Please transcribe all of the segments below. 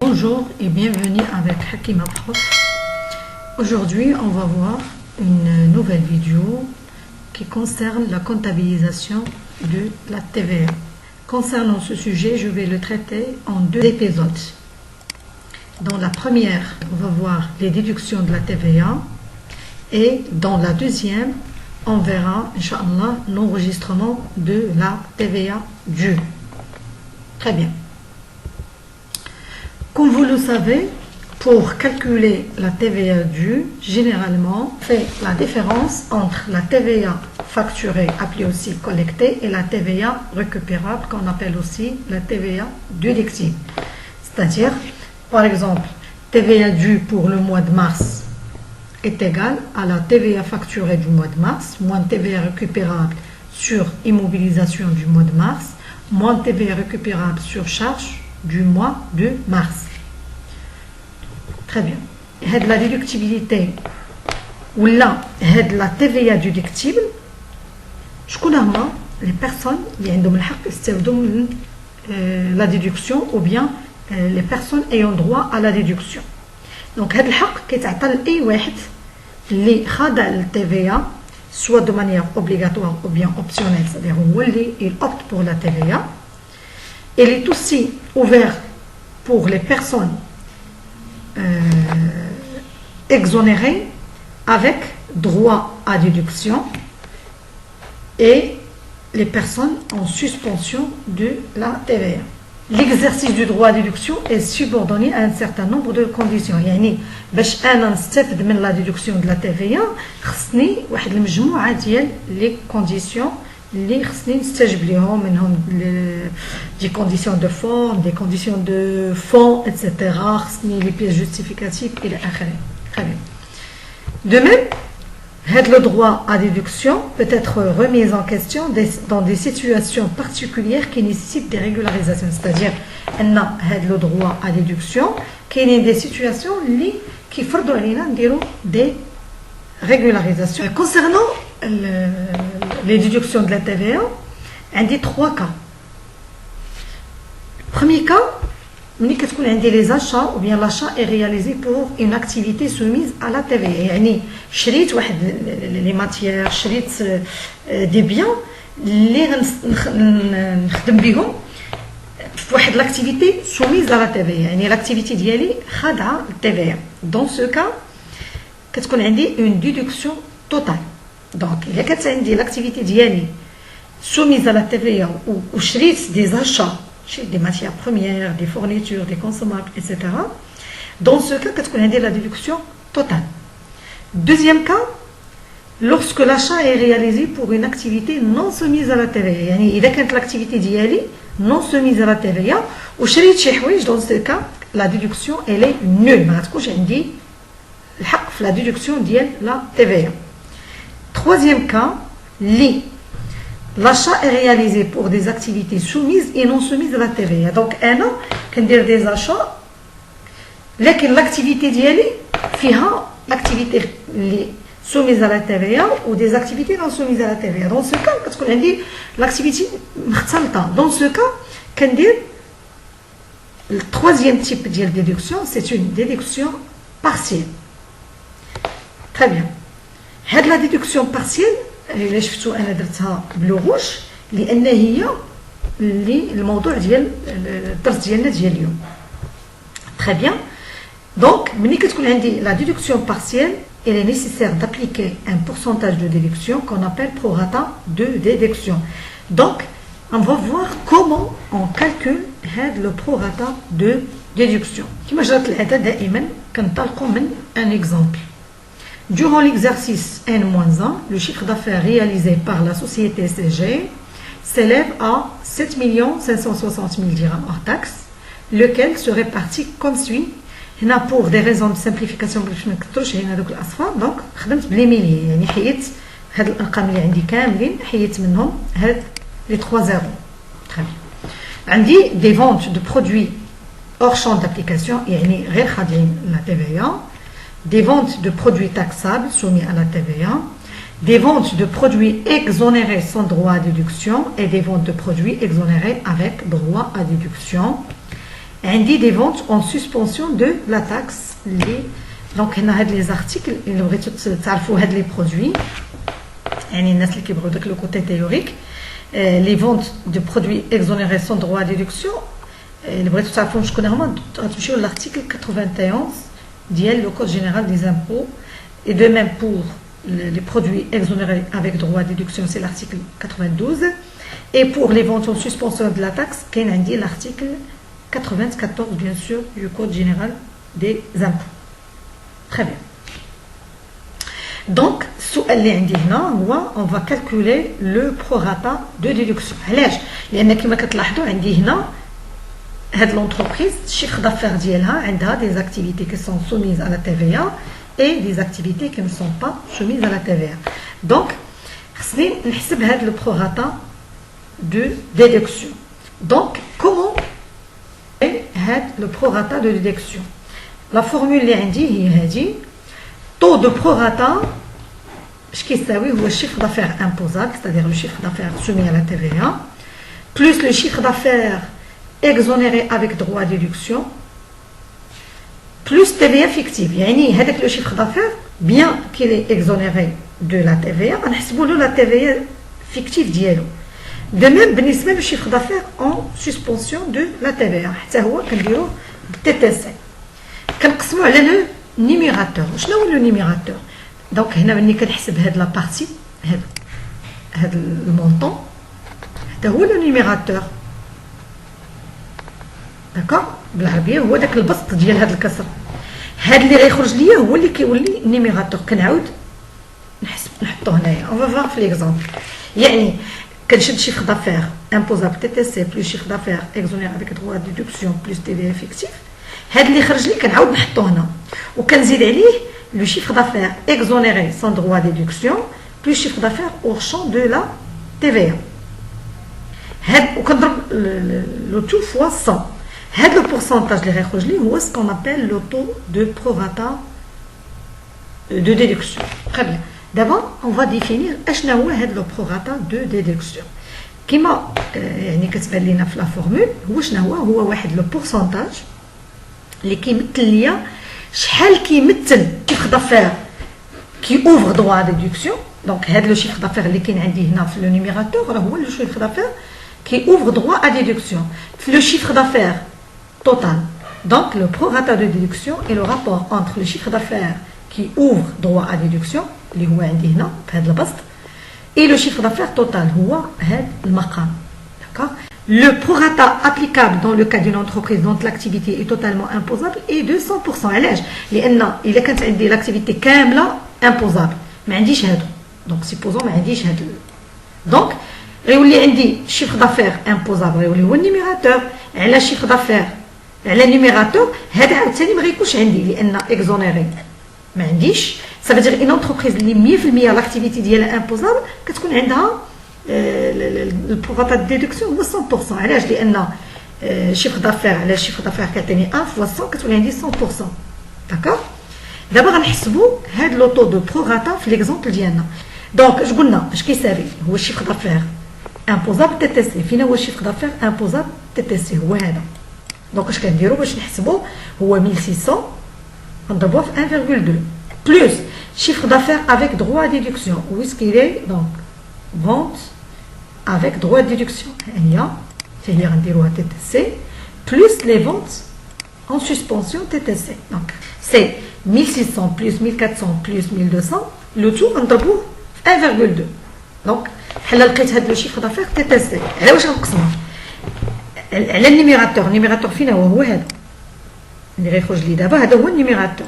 Bonjour et bienvenue avec Hakima Prof. Aujourd'hui, on va voir une nouvelle vidéo qui concerne la comptabilisation de la TVA. Concernant ce sujet, je vais le traiter en deux épisodes. Dans la première, on va voir les déductions de la TVA et dans la deuxième, on verra, Inch'Allah, l'enregistrement de la TVA due. Très bien. Comme vous le savez, pour calculer la TVA due, généralement, on fait la différence entre la TVA facturée, appelée aussi collectée, et la TVA récupérable, qu'on appelle aussi la TVA déductible. C'est-à-dire, par exemple, TVA due pour le mois de mars est égale à la TVA facturée du mois de mars, moins TVA récupérable sur immobilisation du mois de mars, moins TVA récupérable sur charge du mois de mars. Très bien. Et la déductibilité ou là, la TVA déductible, je connais les personnes qui ont la déduction ou bien les personnes ayant droit à la déduction. Donc, هذا الحق كيتعطى لأي واحد اللي خاضع الTVA soit de manière obligatoire ou bien optionnelle, c'est-à-dire هو اللي il opte pour la TVA. Il est aussi ouvert pour les personnes exonérées avec droit à déduction et les personnes en suspension de la TVA. L'exercice du droit à déduction est subordonné à un certain nombre de conditions. يعني باش انا نستفد من la déduction de la TVA خصني واحد المجموعه ديال لي كونديسيون اللي خصني نستجب ليهم منهم des conditions de forme, des conditions de fond, etc. خصني les pièces justificatives الى اخره. Très bien. De même, le droit à déduction peut être remis en question dans des situations particulières qui nécessitent des régularisations. C'est-à-dire, le droit à déduction qui est des situations qui font des régularisations. Concernant les déductions de la TVA, il y a trois cas. Premier cas, les achats ou bien l'achat est réalisé pour une activité soumise à la TVA. يعني شريت واحد les matières, شريت des biens اللي نخدم بهم في واحد l'activité soumise à la TVA. يعني l'activité ديالي خاضعة للTVA. Dans ce cas, كتكون عندي une déduction totale. Donc, إذا كانت عندي l'activité ديالي soumise à la TVA ou شريت des achats des matières premières, des fournitures, des consommables, etc. Dans ce cas, qu'est-ce qu'on a dit la déduction totale. Deuxième cas, lorsque l'achat est réalisé pour une activité non soumise à la TVA. يعني إذا كانت l'activité ديالي non soumise à la TVA وشريت شي حوايج, dans ce cas, la déduction elle est nulle. ما تكونش عندي الحق في la déduction ديال la TVA. Troisième cas, l'achat est réalisé pour des activités soumises et non soumises à la TVA. Donc, أنا كندير des achats, لكن l'activité ديالي فيها l'activité اللي soumise à la TVA ou des activités non soumises à la TVA. Dans ce cas, كتكون عندي l'activité مختلطة. Dans ce cas, كندير le troisième type de déduction, c'est une déduction partielle. Très bien. هاد la déduction partielle اللي شفتو انا درتها بلو غوش لان هي اللي الموضوع ديال الدرس ديالنا ديال اليوم. Très bien. Donc, ملي كتكون عندي la déduction partielle, il est nécessaire d'appliquer un pourcentage de déduction qu'on appelle prorata de déduction. Donc, on va voir comment on calcule le prorata de déduction. كما جرت العادة دائما كنطلقوا من un exemple. Durant l'exercice N-1, le chiffre d'affaires réalisé par la société CG s'élève à 7 560 000 dirhams hors taxe, lequel se répartit comme suit. Pour des raisons de simplification, donc خدمت بلي ميلي, يعني حيت هاد الارقام اللي عندي كاملين حيت منهم هاد les 3 zéros. Très bien. عندي des ventes de produits hors champ d'application, يعني غير خاضعين la TVA, des ventes de produits taxables soumis à la TVA, des ventes de produits exonérés sans droit à déduction et des ventes de produits exonérés avec droit à déduction. عندي des ventes en suspension de la taxe. Donc هنا هاد les articles اللي بغيتو تعرفوا هاد les produits يعني الناس اللي كيبغيو داك لو كوتي تيوريك les ventes de produits exonérés sans droit à déduction اللي بغيتو تعرفوا شكون هما غتمشيو لl'article 91 ديال le code général des impôts et de même pour les produits exonérés avec droit à déduction c'est l'article 92 et pour les ventes en suspension de la taxe كاين عندي l'article 94 bien sûr du code général des impôts. Très bien. Donc, on va calculer le prorata de déduction. لأن كما كتلاحظوا عندي هنا هاد l'entreprise chiffre d'affaires ديالها عندها des activités qui sont soumises à la TVA et des activités qui ne sont pas soumises à la TVA. Donc, خصني نحسب هاد le prorata de déduction. Donc, comment هاد le prorata de déduction? La formule اللي عندي هي هذه taux de prorata اش كيساوي هو الشيفر d'affaires imposable c'est-à-dire le chiffre d'affaires soumis à la TVA plus le chiffre d'affaires exonéré avec droit à déduction plus TVA fictive يعني هذاك le chiffre d'affaires bien qu'il est exonéré de la TVA غنحسبوا له la TVA fictive ديالو. De même بالنسبه le chiffre d'affaires en suspension de la TVA حتى هو كنديروه بالTTC. كنقسموا على لو نيميراتور. شنو هو لو نيميراتور؟ دونك هنا ملي كنحسب هاد لا بارتي هاد المونطون هذا هو لو نيميراتور. داكوغ بالعربيه هو داك البسط ديال هاد الكسر. هاد اللي غيخرج ليا هو اللي كيولي نيميراتور. كنعاود نحطو هنايا. اون فا فوار في ليكزامبل. يعني كنشد شيفر دافير امبوزابل TTC بلس شيفر دافير اكزونير افيك دروا ديدكسيون بلس TVA افيكتيف. هاد اللي خرج لي كنعاود نحطو هنا وكنزيد عليه لو chiffre d'affaires exonéré sans droit à déduction plus chiffre d'affaires au champ de la TVA. هاد وكنضرب لو تو فوا 100. هاد لو pourcentage اللي غيخرج لي هو ce qu'on appelle le taux de prorata de déduction. Très bien. D'abord on va définir اشنا هو هاد لو prorata de déduction. كما يعني كتبان لينا في لا فورمول هو شنو هو واحد لو pourcentage اللي كيمثل ليا شحال كيمثل شيفر دافير كي اوفر دروا ديدكسيون. دونك هذا لو شيفر دافير اللي كاين عندي هنا في لو نيميراتور راه هو لو شيفر دافير كي اوفر دروا ا ديدكسيون في لو شيفر دافير توتال. دونك لو prorata de déduction est le rapport entre le chiffre d'affaires qui ouvre droit à déduction اللي هو عندي هنا في هذا البسط et le chiffre d'affaires total هو هذا المقام. داكوغ. Le prorata applicable dans le cas d'une entreprise dont l'activité est totalement imposable est de 100%. علاش؟ لأن إلا كانت عندي l'activité كاملة imposable ما عنديش هادو. دونك سيبوزون ما عنديش هاد دونك غيولي عندي شيفر دافير imposable غيولي هو النيميراتور. على شيفر دافير على النيميراتور هذا عاوتاني ما غيكونش عندي لأن اكزونيري ما عنديش. ça veut dire une entreprise اللي 100% l'activité ديالها imposable كتكون عندها البروفاتا دو ديدكسيون هو 100%. علاش؟ لان شيفر دافير على شيفر دافير كيعطيني 1 فوا 100 كتولي عندي 100%. داكوغ. دابا غنحسبوا هاد لو طو دو بروغاتا في ليكزامبل ديالنا. دونك اش قلنا اش كيساوي هو الشيفر دافير امبوزابل TTC. فينا هو الشيفر دافير امبوزابل TTC هو هذا. دونك اش كنديروا باش نحسبوا هو 1600 غنضربوه في 1,2 بلس chiffre d'affaires avec droit à déduction. Où est-ce qu'il est? Donc vente avec droit de déduction. C'est-à-dire un TTC plus les ventes en suspension TTC. Donc c'est 1600 plus 1400 plus 1200. Le tout on trouve 1,2. Donc حنا لقيت هذا لو chiffre d'affaires TTC. على واش غنقسمها؟ على النيميراتور فينا هو هذا اللي غيخرج لي دابا. هذا هو النيميراتور.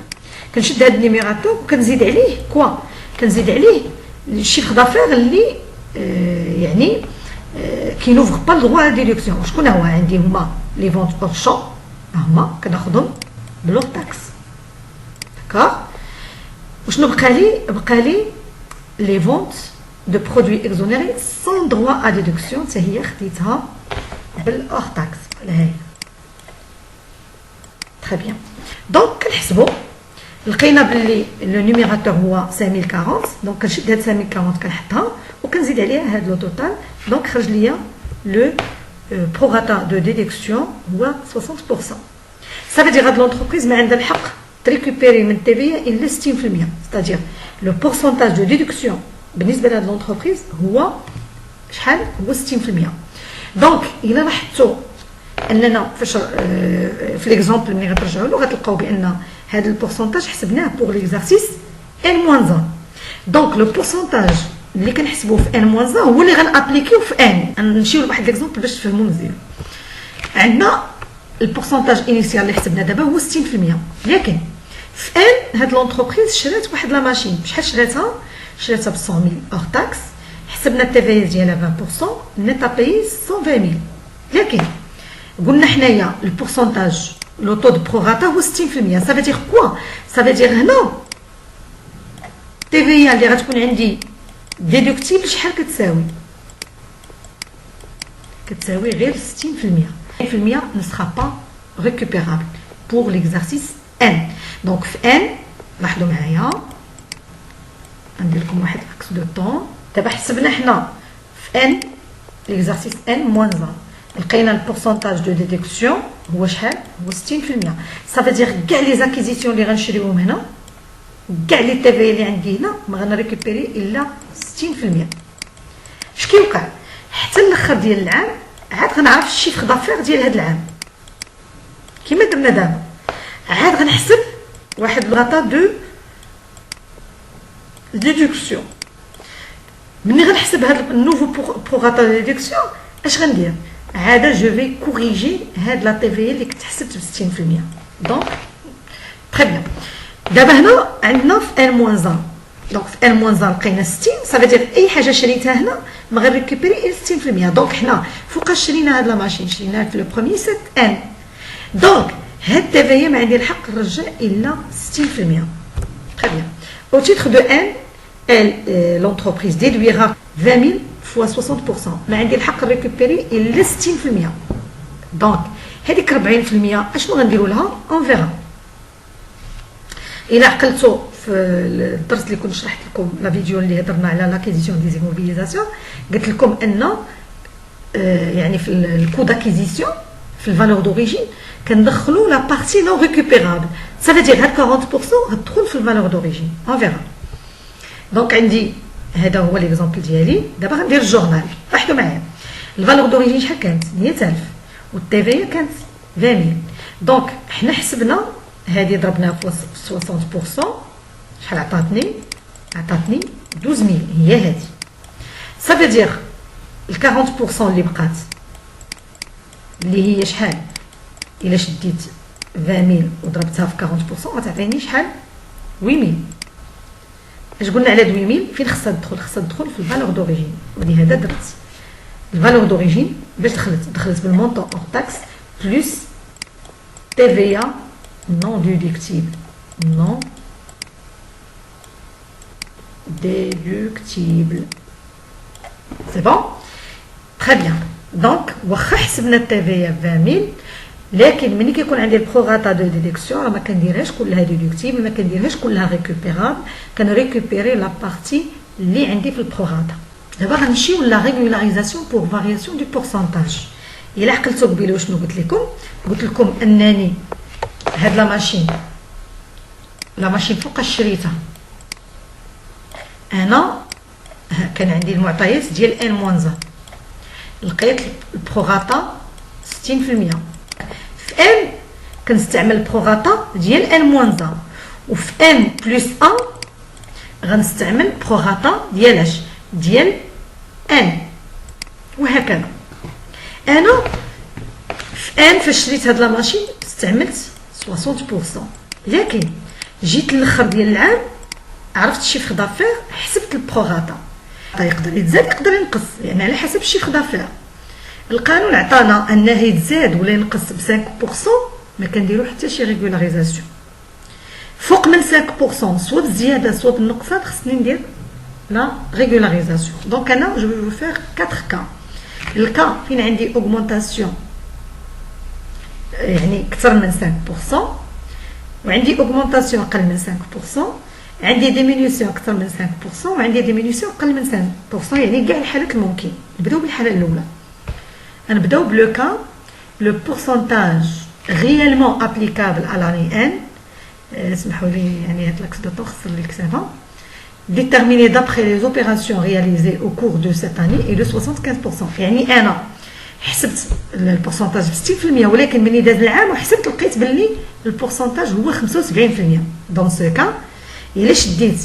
كنشد هذا النيميراتور وكنزيد عليه كوا كنزيد عليه الشيفر دافير اللي يعني كي نوفغ با لدغوا ديدكسيون. شكون هو عندي؟ هما لي فونت اور شون هما كناخذهم بلور تاكس. داكوغ. وشنو بقى لي لي فونت دو برودوي اكزونيري سون دروا ا ديدكسيون حتى هي خديتها بالاور تاكس. بحال هاهي. تري بيان. دونك كنحسبوا لقينا باللي لو نيميراتور هو 5040 دونك كنشد هاد 5040 كنحطها وكنزيد عليها هاد لو توتال دونك خرج ليا لو prorata de déduction هو 60%. Ça veut dire que l'entreprise ما عندها الحق تريكوبيري من TVA إلا 60%. C'est-à-dire le pourcentage de déduction بالنسبة لهاد l'entreprise هو شحال؟ هو 60%. دونك إلا لاحظتوا أننا فاش في ليكزومبل ملي غترجعوا له غتلقاو بأن هاد البورسونتاج حسبناه بوغ ليكزارسيس N-1. دونك لو بورسونتاج اللي كنحسبوه في N-1 هو اللي غنابليكيو في N. نمشيو لواحد ليكزومبل باش تفهموا مزيان. عندنا البورسونتاج انيسيال اللي حسبنا دابا هو 60%، لكن في N هاد لونتربريز شرات واحد لا ماشين. بشحال شراتها؟ شراتها ب 100,000 اور تاكس، حسبنا التي ديالها 20%، نيتا باي 120,000. لكن قلنا حنايا البورسونتاج لو طو دو بروغاتا هو 60%. سا فيدير كوا؟ سا فيدير هنا التي اللي غتكون عندي ديدكتيبل شحال كتساوي؟ كتساوي غير 60%. 60% ne sera pas récupérable pour l'exercice N. Donc في N لاحظوا معايا ندير لكم واحد اكس دو طون. دابا حسبنا حنا في N l'exercice N moins 1 لقينا البورسونتاج دو ديدكسيون هو شحال؟ هو 60%. صافي دير كاع لي زاكيزيسيون اللي غنشريوهم هنا كاع لي تي في اللي عندي هنا ما غنريكوبيري الا 60%. اش كيوقع؟ حتى الاخر ديال العام عاد غنعرف الشيفر دافير ديال هذا العام كيما درنا دابا. عاد غنحسب واحد الغطا دو ديدكسيون. ملي غنحسب هذا النوفو بروغاتا دو ديدكسيون اش غندير؟ عاد جو في كوريجي هاد لا تي في اللي كنت حسبت ب 60%. دونك تري بيان. دابا هنا عندنا في ان موان 1 دونك في ان موان 1 لقينا 60. صافي دير اي حاجه شريتها هنا ما غنريكوبيري الا 60%. دونك حنا فوقاش شرينا هاد لا ماشين؟ شريناها في لو بروميي سيت ان. دونك هاد التي ما عندي الحق نرجع الا 60%. تري بيان. او تيتر دو ان l'entreprise déduira 20,000 fois 60%. ما عندي الحق نريكوبيري الا 60%. دونك هذيك 40% اشنو غنديروا لها؟ اون فيرا. الى عقلتوا في الدرس اللي كنت شرحت لكم لا فيديو اللي هضرنا على لاكيزيسيون دي زيموبيليزاسيون قلت لكم ان يعني في الكو داكيزيسيون في الفالور دوريجين كندخلوا لا بارتي نون ريكوبيرابل. سافا دير هاد 40% غتدخل في الفالور دوريجين اون فيرا. دونك عندي هذا هو ليكزومبل ديالي. دابا غندير الجورنال. لاحظوا معايا الفالور دوريجين شحال كانت؟ 100,000 والتي في كانت 20,000. دونك حنا حسبنا هذه ضربناها في 60%. شحال عطاتني؟ عطاتني 12,000 هي هذه. صافي دير ال 40% اللي بقات اللي هي شحال؟ الا شديت 20,000 وضربتها في 40% غتعطيني شحال؟ 8,000. اش قلنا على 8,000 فين خصها تدخل؟ خصها تدخل في الفالور دوريجين. ولهذا درت الفالور دوريجين باش دخلت بالمونطون اور تاكس بلس TVA non déductible. Non déductible. C'est bon? Très bien. Donc واخا حسبنا التي ب 20,000 لكن ملي كيكون عندي البروغاتا دو ديدكسيون راه ما كنديرهاش كلها ديدكتيبل، ما كنديرهاش كلها ريكوبيرابل، كنريكوبيري لا بارتي اللي عندي في البروغاتا. دابا غنمشيو لا ريغولاريزاسيون بور فارياسيون دو بورسونتاج. الا عقلتوا قبيله شنو قلت لكم انني هاد لا ماشين فوقاش شريتها انا كان عندي المعطيات ديال ان موان 1 لقيت البروغاتا 60%. في ان كنستعمل البروغاتا ديال ان موان 1 وفي ان بلس 1 غنستعمل بروغاتا ديال اش؟ ديال ان. وهكذا انا في ان فاش شريت هاد لا ماشين استعملت 60%، لكن جيت للاخر ديال العام عرفت الشيفر دافير حسبت البروغاتا. يقدر يتزاد يقدر ينقص يعني على حسب الشيفر دافير. القانون عطانا انه يتزاد ولا ينقص ب 5% ما كنديرو حتى شي ريغولاريزاسيون. فوق من 5% سوا بالزياده سوا بالنقصان خصني ندير لا ريغولاريزاسيون. دونك انا جو فو فير 4 كا. الكا فين عندي اوغمونطاسيون يعني اكثر من 5%، وعندي اوغمونطاسيون اقل من 5%، عندي ديمينيسيون اكثر من 5%، وعندي ديمينيسيون اقل من 5%، يعني كاع الحالات الممكن. نبداو بالحاله الاولى، غنبداو بلو كا لو بورسونتاج réellement applicable à l'année N. اسمحوا لي يعني هاد لاكس دو طون خسر لي الكتابه. déterminé d'après les opérations réalisées au cours de cette année est de 75%. يعني انا حسبت البورسونتاج ب 60%، ولكن ملي داز العام وحسبت لقيت باللي البورسونتاج هو 75%. دون سو كا الا شديت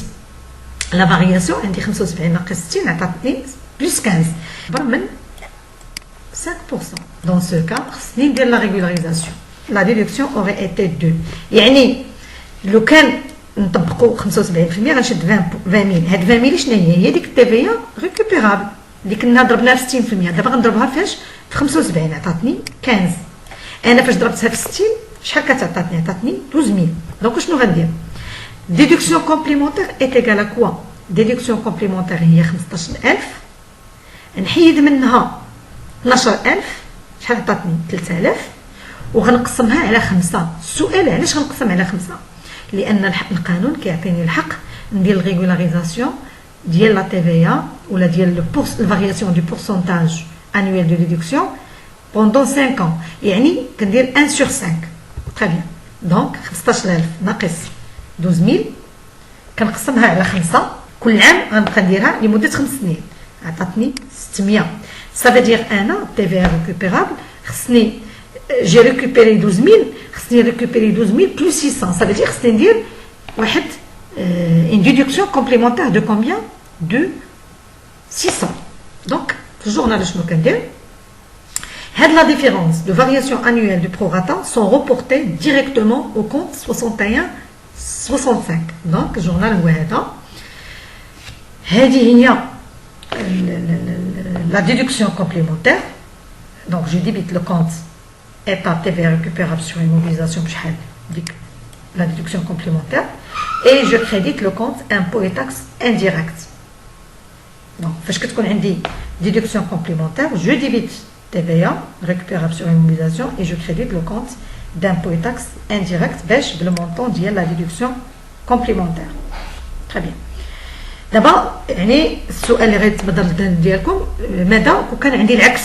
لا فارياسيون عندي 75 ناقص 60 عطاتني بلس 15 اكبر من 5%. دون سو كا خصني ندير لا ريغولاريزاسيون. لا ديدكسيون اوري ايتي 2. يعني لو كان نطبقوا 75% غنشد 20000. هاد 20000 شنو هي ديك التي في ريكوبيرابل اللي كنا ضربناها في 60%. دابا غنضربها فاش في 75 عطاتني 15. انا فاش ضربتها في 60 شحال كتعطاتني؟ عطاتني 12000. دونك شنو غندير؟ ديدكسيون كومبليمونتير ايت ايكال ا كوا؟ ديدكسيون كومبليمونتير هي 15000، نحيد منها 12000 شحال عطاتني؟ 3000، وغنقسمها على 5. السؤال علاش غنقسم على 5؟ لان القانون كيعطيني الحق ندير الريغولاريزاسيون ديال لا تي في ولا ديال الفارياسيون دو بورسونتاج annuel de déduction pendant 5 ans. يعني كندير 1 sur 5. très bien. donc 15000 ناقص 12000 كنقسمها على 5. كل عام غنبقى نديرها لمده 5 سنين. عطاتني 600. ça veut dire انا تي في ريكوبيرابل خصني j'ai récupéré 12000 خصني récupérer 12000 plus 600. ça veut dire خصني ندير واحد une déduction complémentaire de combien? de 600. donc في الجورنال شنو كندير؟ هاد la différence de variation annuelle du prorata sont reportées directement au compte 61-65. donc الجورنال هو هذا. هذه هي la déduction complémentaire. donc je débite le compte état TVA récupérable sur immobilisation بشحال ديك la déduction complémentaire et je crédite le compte impôt et taxes indirectes. donc فاش كتكون عندي déduction complémentaire je débite TVA récupérable sur immobilisation et je crédite le compte d'impôt et taxes indirectes باش بلو montant ديال la déduction complémentaire. très bien. دابا يعني السؤال اللي غيتبادل ديالكم ماذا كون كان عندي العكس؟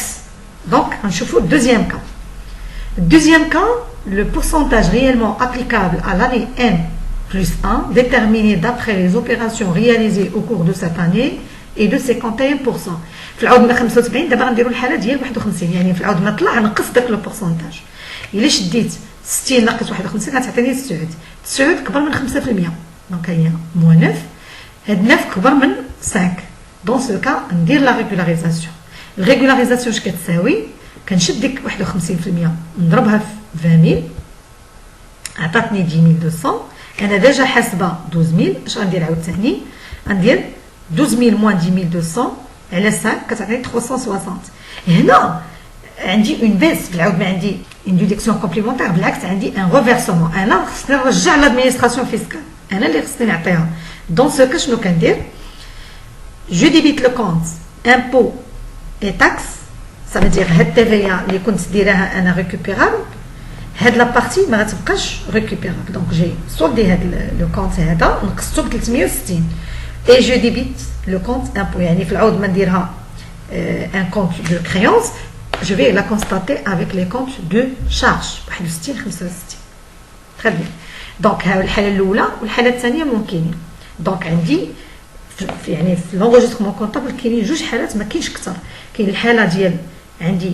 دونك غنشوفوا الدوزيام كا. Deuxième cas, le pourcentage réellement applicable à l'année N plus 1 déterminé d'après les opérations réalisées au cours de cette année est de 51%. في العود من 75 دابا غنديروا الحاله ديال 51. يعني في العود ما طلع نقص داك لو بورسونتاج. الا شديت 60 ناقص 51 غتعطيني 9 كبر من 5%. دونك هي موان 9. هاد 9 كبر من 5. دون سو كا ندير لا ريغولاريزاسيون. الريغولاريزاسيون اش كتساوي؟ كنشد ديك 51% نضربها في 20000 عطاتني 10200. انا ديجا حاسبه 12000. اش غندير عاوتاني؟ غندير 12000 موان 10200 على 5 كتعطيني 360. هنا عندي اون بيس في العود ما عندي اون ديدكسيون كومبليمونتير، بالعكس عندي ان ريفيرسمون. انا خصني نرجع لادمينستراسيون فيسكال، انا اللي خصني نعطيها. دون سو كا شنو كندير؟ جو ديبيت لو كونت امبو اي تاكس. ça veut dire هاد التيفيا اللي كنت دايراها انا ريكوبيرابل هاد لا بارتي ما غتبقاش ريكوبيرابل. دونك جي سولدي هاد لو كونت هذا نقصتو ب 360 اي جو ديبيت لو كونت امبو. يعني في العود ما نديرها ان كونت دو كريونس جو في لا كونستاتي افيك لي كونت دو شارج 61 65. تري بيان. دونك ها الحاله الاولى والحاله الثانيه ممكنين. دونك عندي يعني في لونجسترمون كونطابل كاينين جوج حالات ما كاينش اكثر. كاين الحاله ديال عندي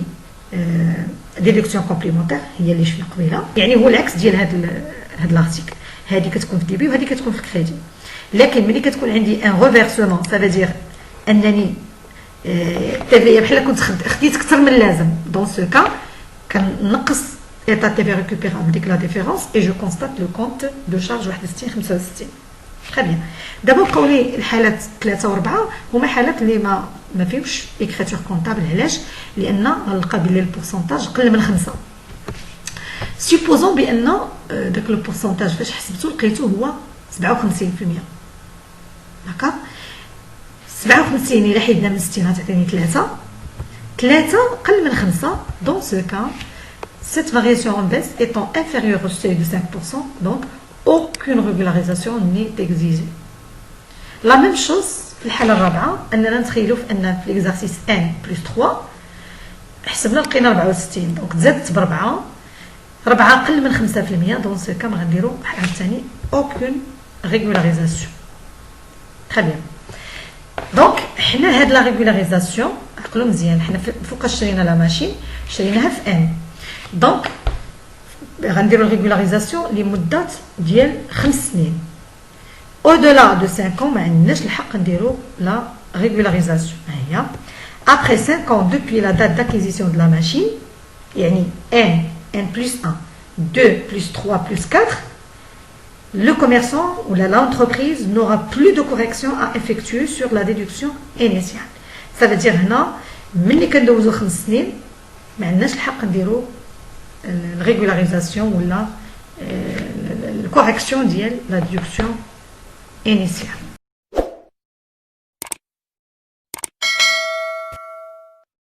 ديدكسيون كومبليمونتير هي اللي شفنا قبيله، يعني هو العكس ديال هاد لارتيكل. هذه كتكون في ديبي وهذه كتكون في الكريدي. لكن ملي كتكون عندي ان ريفيرسمون سا فادير انني تي في بحال كنت خديت اكثر من اللازم. دون سو كا كنقص ايتا تي في ريكوبيرابل ديك لا ديفيرونس اي جو كونستات لو كونت دو شارج 61 65. تري بيان. دابا بقاو لي الحالات 3 و 4 هما حالات اللي ما فيهمش اكريتور كونطابل. علاش؟ لان غنلقى بلي البورسونتاج قل من 5. سيبوزون بان داك لو بورسونتاج فاش حسبتو لقيتو هو 57%. هكا 57 الا حيدنا من 60 غتعطيني 3 قل من 5. دون سو كا cette variation en baisse étant inférieure au seuil de 5%, donc aucune régularisation n'est exigée. La même chose في الحالة الرابعة أننا نتخيلوا في l'exercice 1 plus 3 حسبنا لقينا 64 دونك تزادت ب4 4 أقل من 5% دونك سو كان غنديروا عاوتاني aucune régularisation. Très bien. دونك حنا هاد لا ريغولاريزاسيون عقلوا مزيان حنا فوقاش شرينا لا ماشين شريناها في ان دونك غنديروا الريغولاريزاسيون لمده ديال 5 سنين au-delà de 5 ans ما عندناش الحق نديروا لا ريغولاريزاسيون هي après 5 ans depuis la date d'acquisition de la machine يعني n plus 1 2 plus 3 plus 4 le commerçant ou l'entreprise n'aura plus de correction à effectuer sur la déduction initiale. Ça veut dire هنا ملي كندوزو 5 سنين ما عندناش الحق نديرو الريغولاريزاسيون ولا الكوريكسيون ديال لا ديدكسيون initiale.